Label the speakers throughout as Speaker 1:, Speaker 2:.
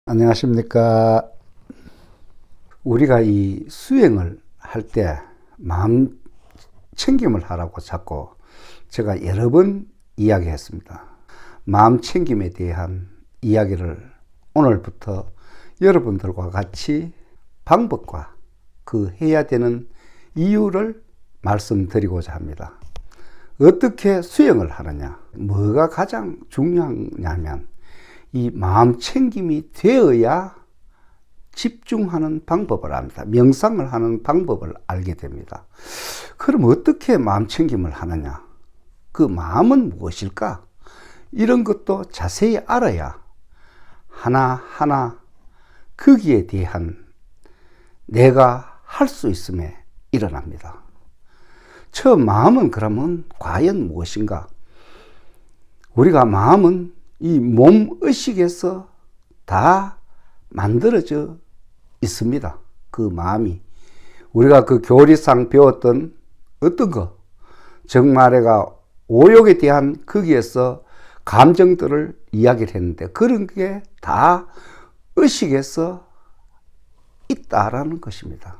Speaker 1: 안녕하십니까. 우리가 이 수행을 할 때 마음 챙김을 하라고 자꾸 제가 여러 번 이야기했습니다. 마음 챙김에 대한 이야기를 오늘부터 여러분들과 같이 방법과 그 해야 되는 이유를 말씀드리고자 합니다. 어떻게 수행을 하느냐, 뭐가 가장 중요하냐면 이 마음 챙김이 되어야 집중하는 방법을 압니다. 명상을 하는 방법을 알게 됩니다. 그럼 어떻게 마음 챙김을 하느냐? 그 마음은 무엇일까? 이런 것도 자세히 알아야 하나하나 거기에 대한 내가 할 수 있음에 일어납니다. 처음 마음은 그러면 과연 무엇인가? 우리가 마음은 이 몸의식에서 다 만들어져 있습니다. 그 마음이. 우리가 그 교리상 배웠던 어떤 거, 정말에가 오욕에 대한 거기에서 감정들을 이야기를 했는데 그런 게 다 의식에서 있다라는 것입니다.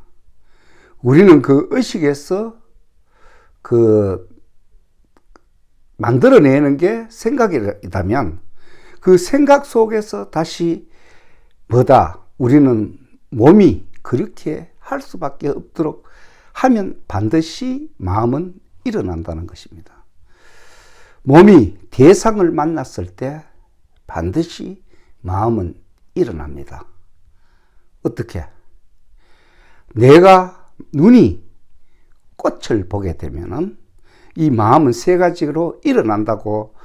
Speaker 1: 우리는 그 의식에서 만들어내는 게 생각이라면 그 생각 속에서 다시 우리는 몸이 그렇게 할 수밖에 없도록 하면 반드시 마음은 일어난다는 것입니다. 몸이 대상을 만났을 때 반드시 마음은 일어납니다. 어떻게? 내가 눈이 꽃을 보게 되면은 이 마음은 세 가지로 일어난다고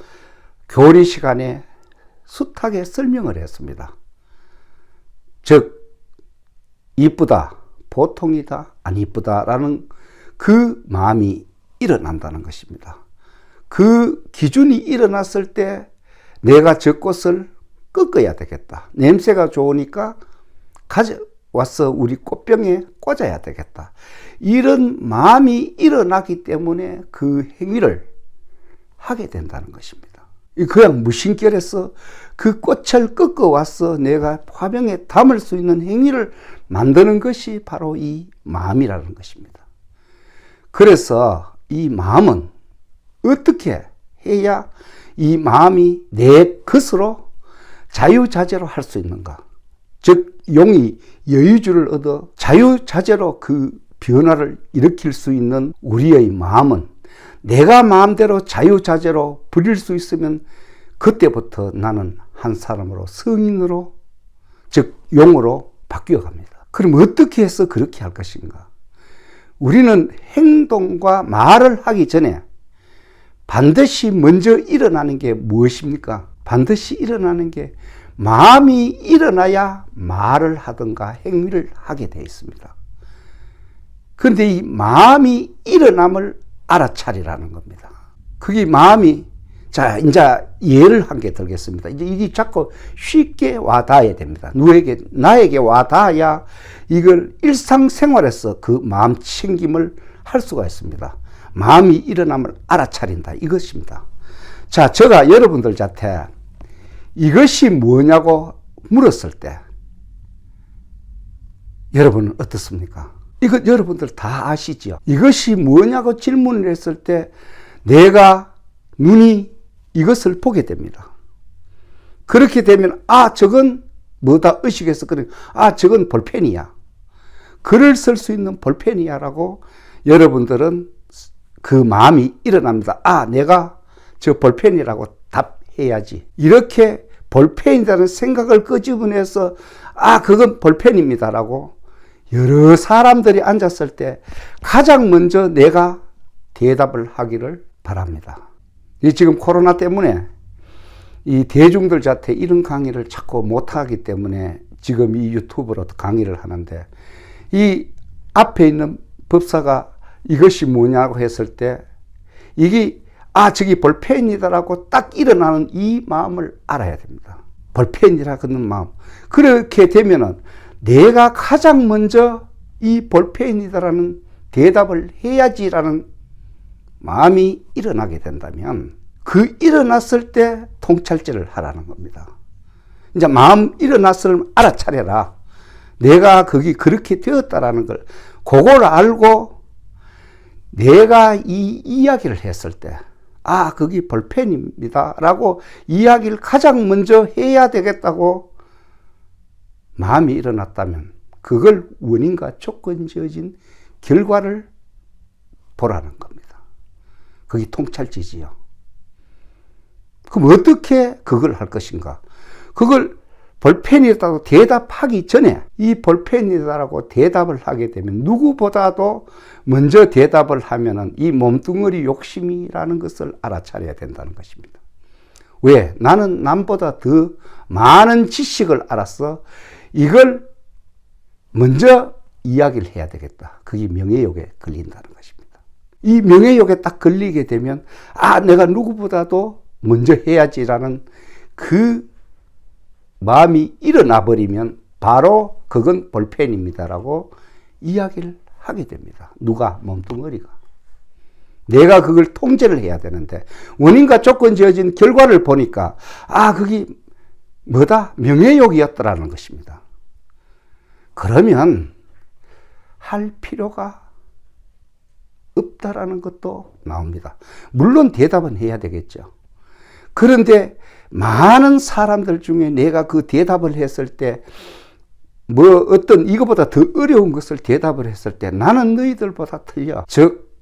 Speaker 1: 교리 시간에 숱하게 설명을 했습니다. 즉, 이쁘다, 보통이다, 안 이쁘다라는 그 마음이 일어난다는 것입니다. 그 기준이 일어났을 때 내가 저 꽃을 꺾어야 되겠다. 냄새가 좋으니까 가져와서 우리 꽃병에 꽂아야 되겠다. 이런 마음이 일어나기 때문에 그 행위를 하게 된다는 것입니다. 그냥 무심결에서 그 꽃을 꺾어와서 내가 화병에 담을 수 있는 행위를 만드는 것이 바로 이 마음이라는 것입니다. 그래서 이 마음은 어떻게 해야 이 마음이 내 것으로 자유자재로 할 수 있는가? 즉, 용이 여유주를 얻어 자유자재로 그 변화를 일으킬 수 있는 우리의 마음은 내가 마음대로 자유자재로 부릴 수 있으면 그때부터 나는 한 사람으로, 성인으로, 즉 용으로 바뀌어 갑니다. 그럼 어떻게 해서 그렇게 할 것인가? 우리는 행동과 말을 하기 전에 반드시 먼저 일어나는 게 무엇입니까? 반드시 일어나는 게 마음이 일어나야 말을 하든가 행위를 하게 되어 있습니다. 그런데 이 마음이 일어남을 알아차리라는 겁니다. 그게 마음이, 자, 이제 예를 한 개 들겠습니다. 이제 이게 자꾸 쉽게 와닿아야 됩니다. 나에게 와닿아야 이걸 일상생활에서 그 마음 챙김을 할 수가 있습니다. 마음이 일어남을 알아차린다. 이것입니다. 자, 제가 여러분들한테 이것이 뭐냐고 물었을 때 여러분은 어떻습니까? 이거 여러분들 다 아시죠? 이것이 뭐냐고 질문을 했을 때 내가 눈이 이것을 보게 됩니다. 그렇게 되면 저건 뭐다 의식해서 그래. 저건 볼펜이야. 글을 쓸 수 있는 볼펜이야 라고 여러분들은 그 마음이 일어납니다. 내가 저 볼펜이라고 답해야지. 이렇게 볼펜이라는 생각을 끄집어내서 그건 볼펜입니다라고 여러 사람들이 앉았을 때 가장 먼저 내가 대답을 하기를 바랍니다. 지금 코로나 때문에 이 대중들한테 이런 강의를 자꾸 못하기 때문에 지금 이 유튜브로 강의를 하는데 이 앞에 있는 법사가 이것이 뭐냐고 했을 때 이게 저기 볼펜이다라고 딱 일어나는 이 마음을 알아야 됩니다. 볼펜이라 그런 마음. 그렇게 되면은 내가 가장 먼저 이 볼펜이다라는 대답을 해야지라는 마음이 일어나게 된다면 그 일어났을 때 통찰제를 하라는 겁니다. 이제 마음 일어났을 알아차려라. 내가 거기 그렇게 되었다라는 걸, 그걸 알고 내가 이 이야기를 했을 때, 아, 거기 볼펜입니다 라고 이야기를 가장 먼저 해야 되겠다고 마음이 일어났다면, 그걸 원인과 조건 지어진 결과를 보라는 겁니다. 그게 통찰지지요. 그럼 어떻게 그걸 할 것인가? 그걸 볼펜이다라고 대답하기 전에, 이 볼펜이다라고 대답을 하게 되면 누구보다도 먼저 대답을 하면은 이 몸뚱어리 욕심이라는 것을 알아차려야 된다는 것입니다. 왜? 나는 남보다 더 많은 지식을 알아서 이걸 먼저 이야기를 해야 되겠다. 그게 명예욕에 걸린다는 것입니다. 이 명예욕에 딱 걸리게 되면, 아, 내가 누구보다도 먼저 해야지라는 그 마음이 일어나 버리면 바로 그건 볼펜입니다라고 이야기를 하게 됩니다. 누가? 몸뚱어리가. 내가 그걸 통제를 해야 되는데, 원인과 조건 지어진 결과를 보니까, 아, 그게 뭐다? 명예욕이었더라는 것입니다. 그러면 할 필요가 없다라는 것도 나옵니다. 물론 대답은 해야 되겠죠. 그런데 많은 사람들 중에 내가 그 대답을 했을 때, 뭐 어떤 이거보다 더 어려운 것을 대답을 했을 때 나는 너희들보다 틀려. 즉,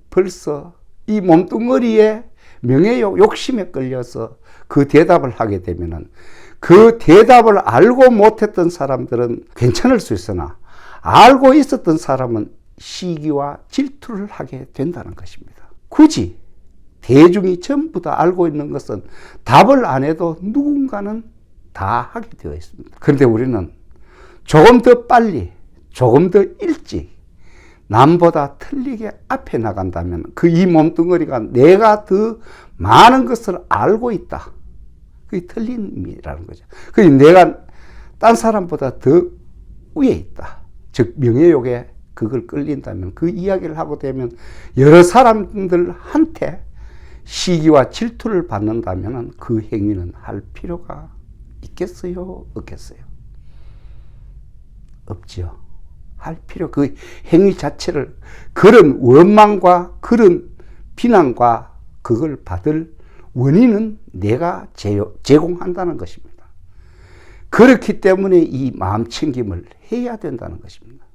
Speaker 1: 벌써 이 몸뚱어리에 명예욕, 욕심에 끌려서 그 대답을 하게 되면은, 그 대답을 알고 못했던 사람들은 괜찮을 수 있으나, 알고 있었던 사람은 시기와 질투를 하게 된다는 것입니다. 굳이 대중이 전부 다 알고 있는 것은 답을 안 해도 누군가는 다 하게 되어 있습니다. 그런데 우리는 조금 더 빨리, 조금 더 일찍 남보다 틀리게 앞에 나간다면 그 이 몸뚱어리가 내가 더 많은 것을 알고 있다. 그게 틀림이라는 거죠. 그게 내가 딴 사람보다 더 위에 있다. 즉, 명예욕에 그걸 끌린다면, 그 이야기를 하고 되면 여러 사람들한테 시기와 질투를 받는다면 그 행위는 할 필요가 있겠어요? 없겠어요? 없지요. 할 필요, 그 행위 자체를, 그런 원망과 그런 비난과 그걸 받을 원인은 내가 제공한다는 것입니다. 그렇기 때문에 이 마음 챙김을 해야 된다는 것입니다.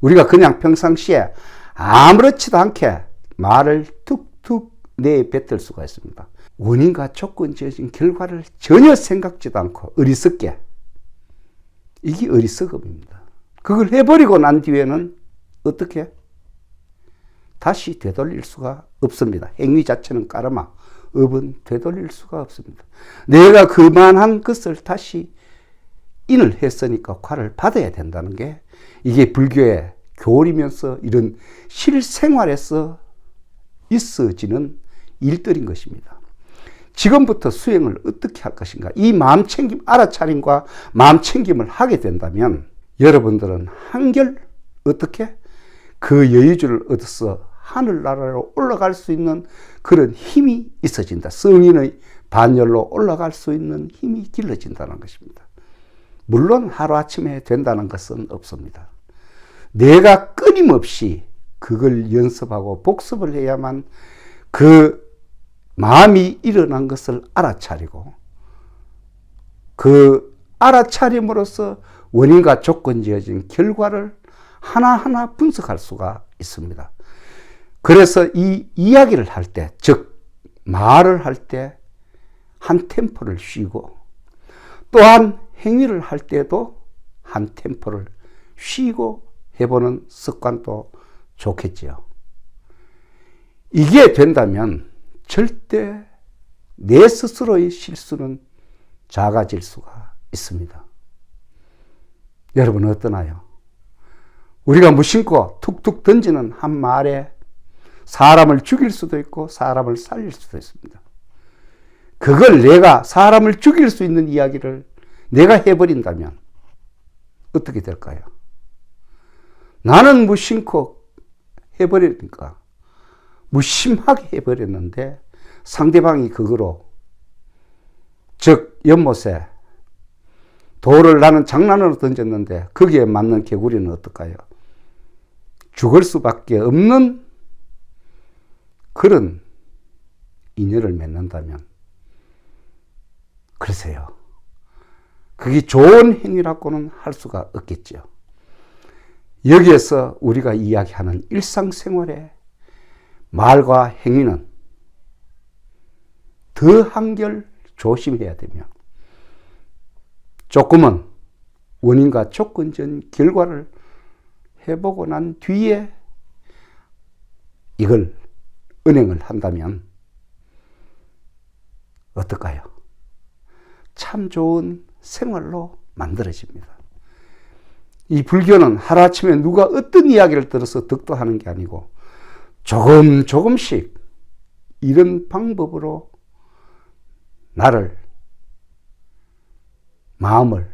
Speaker 1: 우리가 그냥 평상시에 아무렇지도 않게 말을 툭툭 내뱉을 수가 있습니다. 원인과 조건 지어진 결과를 전혀 생각지도 않고 어리석게, 이게 어리석음입니다. 그걸 해버리고 난 뒤에는 어떻게? 다시 되돌릴 수가 없습니다. 행위 자체는 까르마, 업은 되돌릴 수가 없습니다. 내가 그만한 것을 다시 인을 했으니까 화를 받아야 된다는 게, 이게 불교의 교리면서 이런 실생활에서 있어지는 일들인 것입니다. 지금부터 수행을 어떻게 할 것인가? 이 마음챙김, 알아차림과 마음챙김을 하게 된다면 여러분들은 한결 어떻게? 그 여유주를 얻어서 하늘나라로 올라갈 수 있는 그런 힘이 있어진다. 성인의 반열로 올라갈 수 있는 힘이 길러진다는 것입니다. 물론 하루아침에 된다는 것은 없습니다. 내가 끊임없이 그걸 연습하고 복습을 해야만 그 마음이 일어난 것을 알아차리고, 그 알아차림으로써 원인과 조건 지어진 결과를 하나하나 분석할 수가 있습니다. 그래서 이 이야기를 할 때, 즉 말을 할 때 한 템포를 쉬고, 또한 행위를 할 때도 한 템포를 쉬고 해보는 습관도 좋겠지요. 이게 된다면 절대 내 스스로의 실수는 작아질 수가 있습니다. 여러분 어떠나요? 우리가 무심코 툭툭 던지는 한 말에 사람을 죽일 수도 있고 사람을 살릴 수도 있습니다. 그걸 내가 사람을 죽일 수 있는 이야기를 내가 해버린다면 어떻게 될까요? 나는 무심코 해버리니까, 무심하게 해버렸는데 상대방이 그거로, 즉 연못에 돌을 나는 장난으로 던졌는데 거기에 맞는 개구리는 어떨까요? 죽을 수밖에 없는 그런 인연을 맺는다면 글쎄요. 그게 좋은 행위라고는 할 수가 없겠죠. 여기에서 우리가 이야기하는 일상생활의 말과 행위는 더 한결 조심해야 되며 조금은 원인과 조건전 결과를 해보고 난 뒤에 이걸 은행을 한다면 어떨까요? 참 좋은 생활로 만들어집니다. 이 불교는 하루아침에 누가 어떤 이야기를 들어서 덕도하는 게 아니고 조금씩 이런 방법으로 나를, 마음을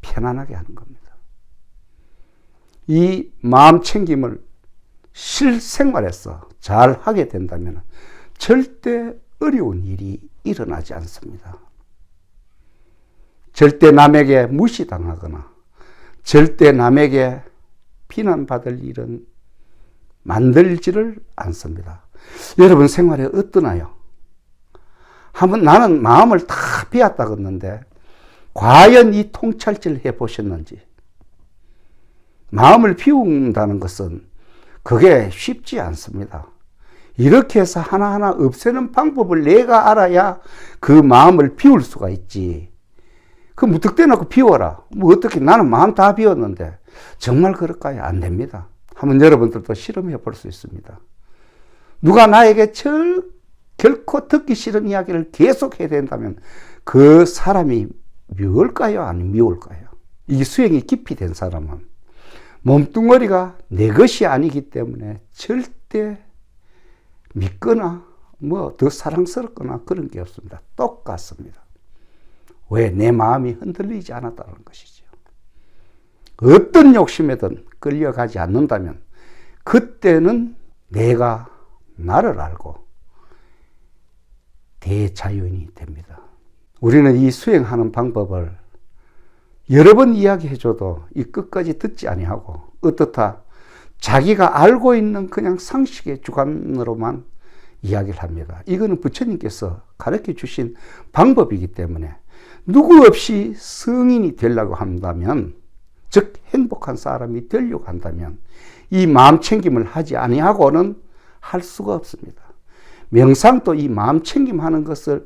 Speaker 1: 편안하게 하는 겁니다. 이 마음 챙김을 실생활에서 잘 하게 된다면 절대 어려운 일이 일어나지 않습니다. 절대 남에게 무시당하거나 절대 남에게 비난받을 일은 만들지를 않습니다. 여러분 생활에 어떠나요? 한번 나는 마음을 다 비웠다 그랬는데 과연 이 통찰질 해보셨는지? 마음을 비운다는 것은 그게 쉽지 않습니다. 이렇게 해서 하나하나 없애는 방법을 내가 알아야 그 마음을 비울 수가 있지. 그 무턱대 놓고 비워라. 뭐 어떻게 나는 마음 다 비웠는데 정말 그럴까요? 안 됩니다. 한번 여러분들도 실험해 볼 수 있습니다. 누가 나에게 결코 듣기 싫은 이야기를 계속 해야 된다면 그 사람이 미울까요? 아니면 미울까요? 이 수행이 깊이 된 사람은 몸뚱어리가 내 것이 아니기 때문에 절대 믿거나 뭐 더 사랑스럽거나 그런 게 없습니다. 똑같습니다. 왜? 내 마음이 흔들리지 않았다는 것이죠. 어떤 욕심에든 끌려가지 않는다면 그때는 내가 나를 알고 대자연이 됩니다. 우리는 이 수행하는 방법을 여러 번 이야기해줘도 이 끝까지 듣지 아니하고 어떻다 자기가 알고 있는 그냥 상식의 주관으로만 이야기를 합니다. 이거는 부처님께서 가르쳐 주신 방법이기 때문에 누구 없이 성인이 되려고 한다면, 즉 행복한 사람이 되려고 한다면 이 마음 챙김을 하지 아니하고는 할 수가 없습니다. 명상도 이 마음 챙김하는 것을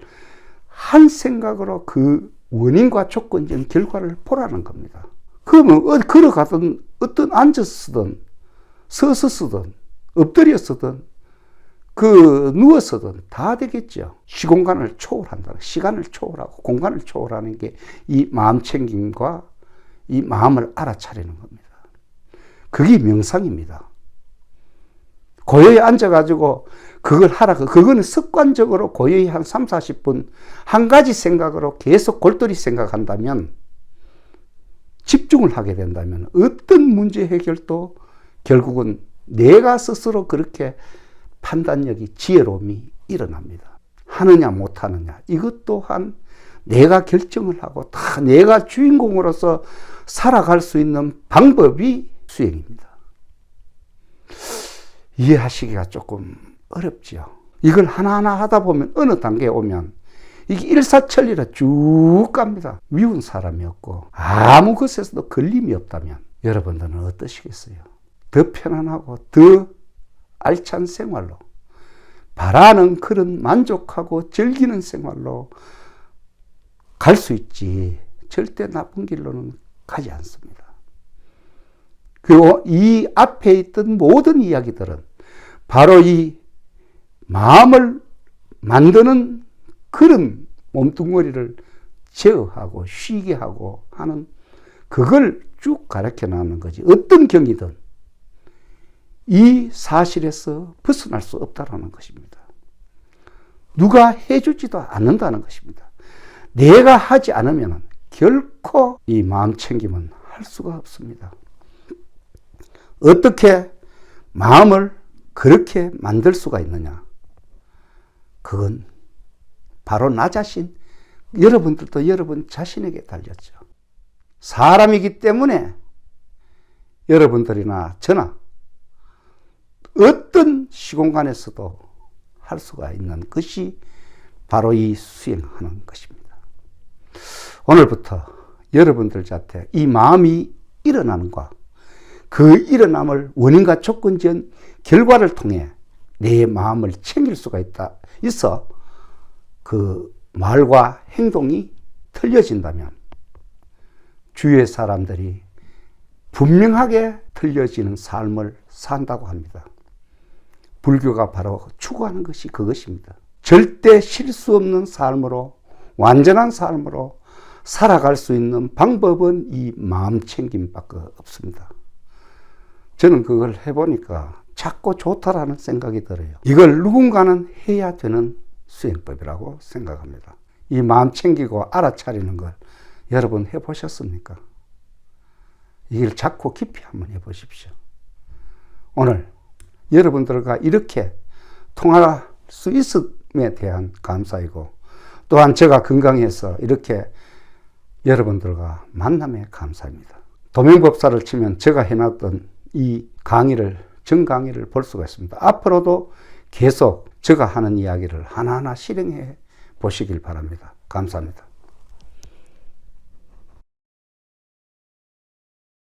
Speaker 1: 한 생각으로 그 원인과 조건적인 결과를 보라는 겁니다. 그러면 걸어가든 어떤 앉아서 쓰든 서서 쓰든 엎드려 쓰든 누워서든 다 되겠죠. 시공간을 초월한다. 시간을 초월하고 공간을 초월하는 게 이 마음 챙김과 이 마음을 알아차리는 겁니다. 그게 명상입니다. 고요히 앉아가지고 그걸 하라고, 그거는 습관적으로 고요히 한 3, 40분 한 가지 생각으로 계속 골똘히 생각한다면, 집중을 하게 된다면 어떤 문제 해결도 결국은 내가 스스로 그렇게 판단력이, 지혜로움이 일어납니다. 하느냐 못하느냐 이것 또한 내가 결정을 하고 다 내가 주인공으로서 살아갈 수 있는 방법이 수행입니다. 이해하시기가 조금 어렵죠. 이걸 하나하나 하다 보면 어느 단계에 오면 이게 일사천리로 쭉 갑니다. 미운 사람이 없고 아무 것에서도 걸림이 없다면 여러분들은 어떠시겠어요? 더 편안하고 더 알찬 생활로, 바라는 그런 만족하고 즐기는 생활로 갈 수 있지 절대 나쁜 길로는 가지 않습니다. 그리고 이 앞에 있던 모든 이야기들은 바로 이 마음을 만드는 그런 몸뚱어리를 제어하고 쉬게 하고 하는 그걸 쭉 가르쳐 나가는 거지. 어떤 경이든 이 사실에서 벗어날 수 없다는 것입니다. 누가 해주지도 않는다는 것입니다. 내가 하지 않으면 결코 이 마음 챙김은 할 수가 없습니다. 어떻게 마음을 그렇게 만들 수가 있느냐? 그건 바로 나 자신 여러분들도 여러분 자신에게 달렸죠. 사람이기 때문에 여러분들이나 저나 어떤 시공간에서도 할 수가 있는 것이 바로 이 수행하는 것입니다. 오늘부터 여러분들 자체 이 마음이 일어나는 것과 그 일어남을 원인과 조건전 결과를 통해 내 마음을 챙길 수가 있어 그 말과 행동이 틀려진다면 주위의 사람들이 분명하게 틀려지는 삶을 산다고 합니다. 불교가 바로 추구하는 것이 그것입니다. 절대 실수 없는 삶으로, 완전한 삶으로 살아갈 수 있는 방법은 이 마음 챙김밖에 없습니다. 저는 그걸 해보니까 자꾸 좋다라는 생각이 들어요. 이걸 누군가는 해야 되는 수행법이라고 생각합니다. 이 마음 챙기고 알아차리는 걸 여러분 해보셨습니까? 이걸 자꾸 깊이 한번 해보십시오. 오늘 여러분들과 이렇게 통할 수 있음에 대한 감사이고, 또한 제가 건강해서 이렇게 여러분들과 만남에 감사합니다. 도명법사를 치면 제가 해놨던 이 강의를, 정강의를 볼 수가 있습니다. 앞으로도 계속 제가 하는 이야기를 하나하나 실행해 보시길 바랍니다. 감사합니다.